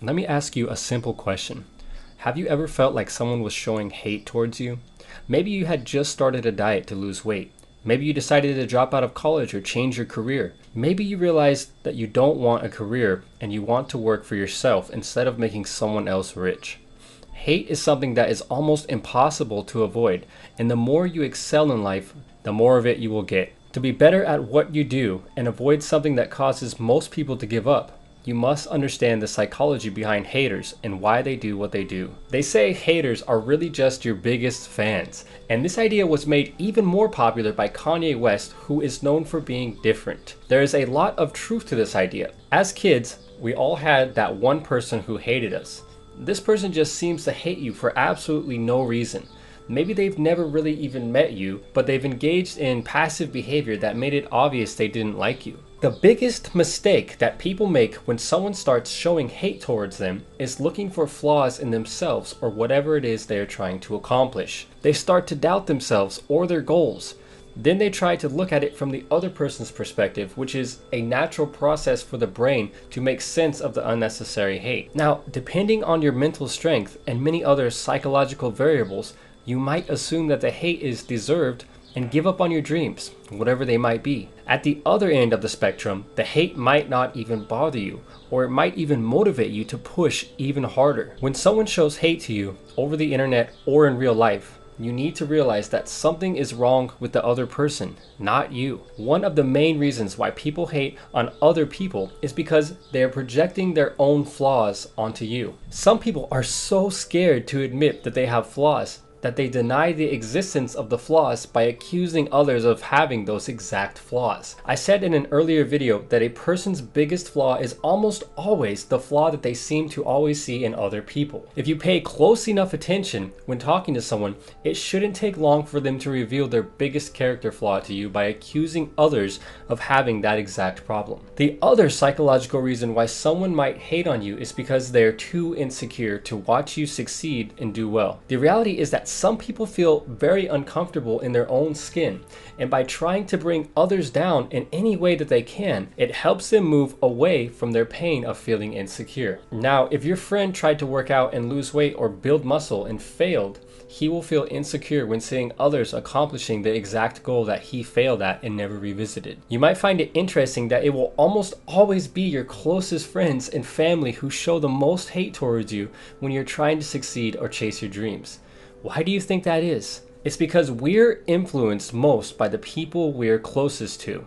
Let me ask you a simple question. Have you ever felt like someone was showing hate towards you? Maybe you had just started a diet to lose weight. Maybe you decided to drop out of college or change your career. Maybe you realized that you don't want a career and you want to work for yourself instead of making someone else rich. Hate is something that is almost impossible to avoid, and the more you excel in life, the more of it you will get. To be better at what you do and avoid something that causes most people to give up, you must understand the psychology behind haters and why they do what they do. They say haters are really just your biggest fans, and this idea was made even more popular by Kanye West, who is known for being different. There is a lot of truth to this idea. As kids, we all had that one person who hated us. This person just seems to hate you for absolutely no reason. Maybe they've never really even met you, but they've engaged in passive behavior that made it obvious they didn't like you. The biggest mistake that people make when someone starts showing hate towards them is looking for flaws in themselves or whatever it is they are trying to accomplish. They start to doubt themselves or their goals. Then they try to look at it from the other person's perspective, which is a natural process for the brain to make sense of the unnecessary hate. Now, depending on your mental strength and many other psychological variables, you might assume that the hate is deserved and give up on your dreams, whatever they might be. At the other end of the spectrum, the hate might not even bother you, or it might even motivate you to push even harder. When someone shows hate to you over the internet or in real life, you need to realize that something is wrong with the other person, not you. One of the main reasons why people hate on other people is because they are projecting their own flaws onto you. Some people are so scared to admit that they have flaws that they deny the existence of the flaws by accusing others of having those exact flaws. I said in an earlier video that a person's biggest flaw is almost always the flaw that they seem to always see in other people. If you pay close enough attention when talking to someone, it shouldn't take long for them to reveal their biggest character flaw to you by accusing others of having that exact problem. The other psychological reason why someone might hate on you is because they're too insecure to watch you succeed and do well. The reality is that some people feel very uncomfortable in their own skin, and by trying to bring others down in any way that they can, it helps them move away from their pain of feeling insecure. Now, if your friend tried to work out and lose weight or build muscle and failed, he will feel insecure when seeing others accomplishing the exact goal that he failed at and never revisited. You might find it interesting that it will almost always be your closest friends and family who show the most hate towards you when you're trying to succeed or chase your dreams. Why do you think that is? It's because we're influenced most by the people we're closest to.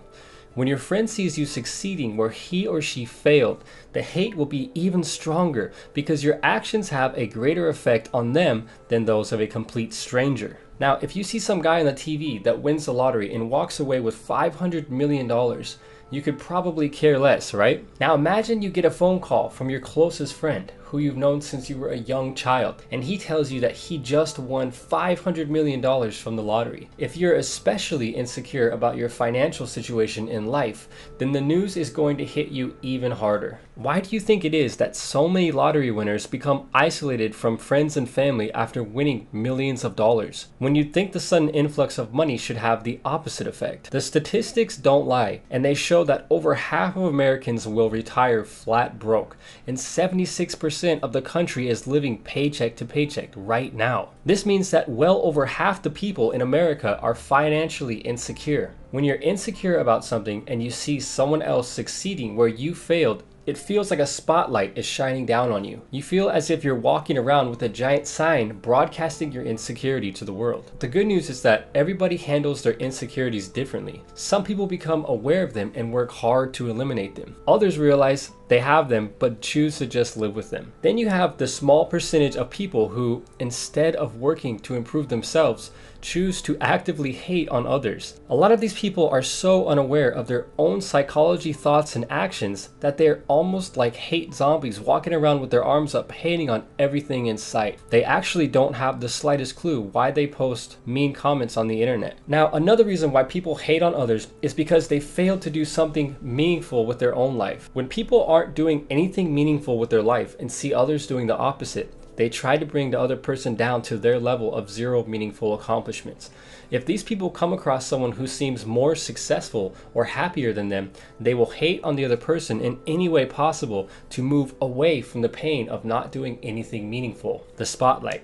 When your friend sees you succeeding where he or she failed, the hate will be even stronger because your actions have a greater effect on them than those of a complete stranger. Now, if you see some guy on the TV that wins the lottery and walks away with $500 million, you could probably care less, right? Now imagine you get a phone call from your closest friend who you've known since you were a young child, and he tells you that he just won $500 million from the lottery. If you're especially insecure about your financial situation in life, then the news is going to hit you even harder. Why do you think it is that so many lottery winners become isolated from friends and family after winning millions of dollars, when you'd think the sudden influx of money should have the opposite effect? The statistics don't lie, and they show that over half of Americans will retire flat broke, and 76% of the country is living paycheck to paycheck right now. This means that well over half the people in America are financially insecure. When you're insecure about something and you see someone else succeeding where you failed, it feels like a spotlight is shining down on you. You feel as if you're walking around with a giant sign broadcasting your insecurity to the world. The good news is that everybody handles their insecurities differently. Some people become aware of them and work hard to eliminate them. Others realize they have them but choose to just live with them. Then you have the small percentage of people who, instead of working to improve themselves, choose to actively hate on others. A lot of these people are so unaware of their own psychology, thoughts, and actions that they're almost like hate zombies walking around with their arms up, hating on everything in sight. They actually don't have the slightest clue why they post mean comments on the internet. Now, another reason why people hate on others is because they failed to do something meaningful with their own life. When people aren't doing anything meaningful with their life and see others doing the opposite, they try to bring the other person down to their level of zero meaningful accomplishments. If these people come across someone who seems more successful or happier than them, they will hate on the other person in any way possible to move away from the pain of not doing anything meaningful. The spotlight.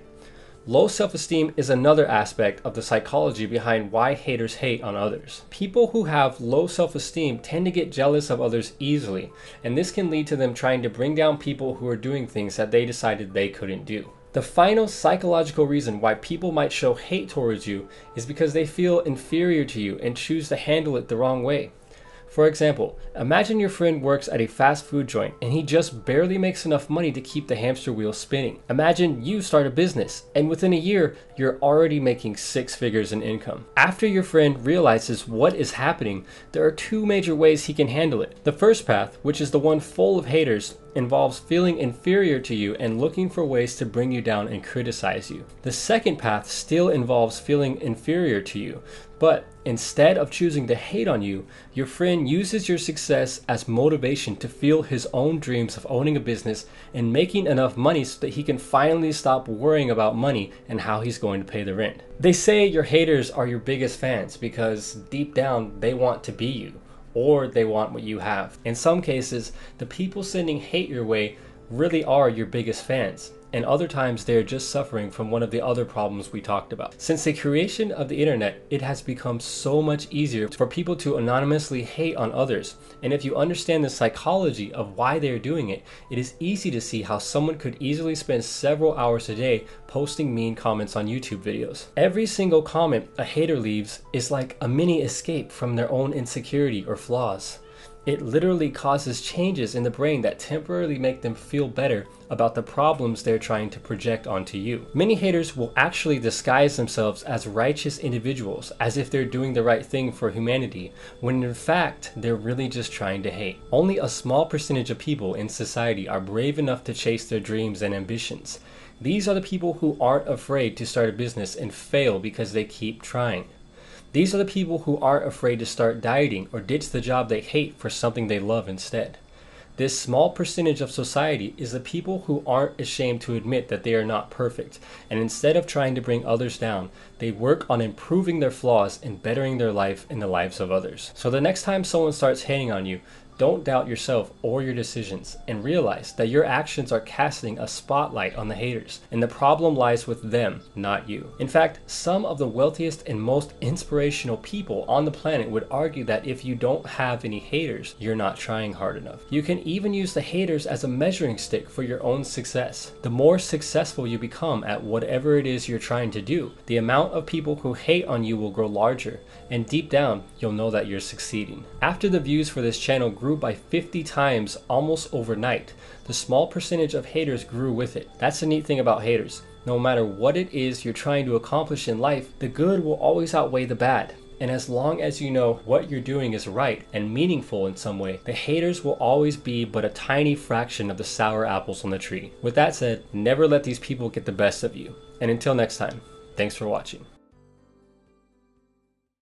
Low self-esteem is another aspect of the psychology behind why haters hate on others. People who have low self-esteem tend to get jealous of others easily, and this can lead to them trying to bring down people who are doing things that they decided they couldn't do. The final psychological reason why people might show hate towards you is because they feel inferior to you and choose to handle it the wrong way. For example, imagine your friend works at a fast food joint and he just barely makes enough money to keep the hamster wheel spinning. Imagine you start a business and within a year, you're already making 6 figures in income. After your friend realizes what is happening, there are 2 major ways he can handle it. The first path, which is the one full of haters, involves feeling inferior to you and looking for ways to bring you down and criticize you. The second path still involves feeling inferior to you, but instead of choosing to hate on you, your friend uses your success as motivation to fuel his own dreams of owning a business and making enough money so that he can finally stop worrying about money and how he's going to pay the rent. They say your haters are your biggest fans because deep down they want to be you, or they want what you have. In some cases, the people sending hate your way really are your biggest fans, and other times they're just suffering from one of the other problems we talked about. Since the creation of the internet, it has become so much easier for people to anonymously hate on others, and if you understand the psychology of why they're doing it, it is easy to see how someone could easily spend several hours a day posting mean comments on YouTube videos. Every single comment a hater leaves is like a mini escape from their own insecurity or flaws. It literally causes changes in the brain that temporarily make them feel better about the problems they're trying to project onto you. Many haters will actually disguise themselves as righteous individuals, as if they're doing the right thing for humanity, when in fact, they're really just trying to hate. Only a small percentage of people in society are brave enough to chase their dreams and ambitions. These are the people who aren't afraid to start a business and fail because they keep trying. These are the people who aren't afraid to start dieting or ditch the job they hate for something they love instead. This small percentage of society is the people who aren't ashamed to admit that they are not perfect, and instead of trying to bring others down, they work on improving their flaws and bettering their life and the lives of others. So the next time someone starts hating on you, don't doubt yourself or your decisions, and realize that your actions are casting a spotlight on the haters, and the problem lies with them, not you. In fact, some of the wealthiest and most inspirational people on the planet would argue that if you don't have any haters, you're not trying hard enough. You can even use the haters as a measuring stick for your own success. The more successful you become at whatever it is you're trying to do, the amount of people who hate on you will grow larger, and deep down, you'll know that you're succeeding. After the views for this channel grew by 50 times almost overnight, the small percentage of haters grew with it. That's the neat thing about haters. No matter what it is you're trying to accomplish in life, the good will always outweigh the bad. And as long as you know what you're doing is right and meaningful in some way, the haters will always be but a tiny fraction of the sour apples on the tree. With that said, never let these people get the best of you. And until next time, thanks for watching.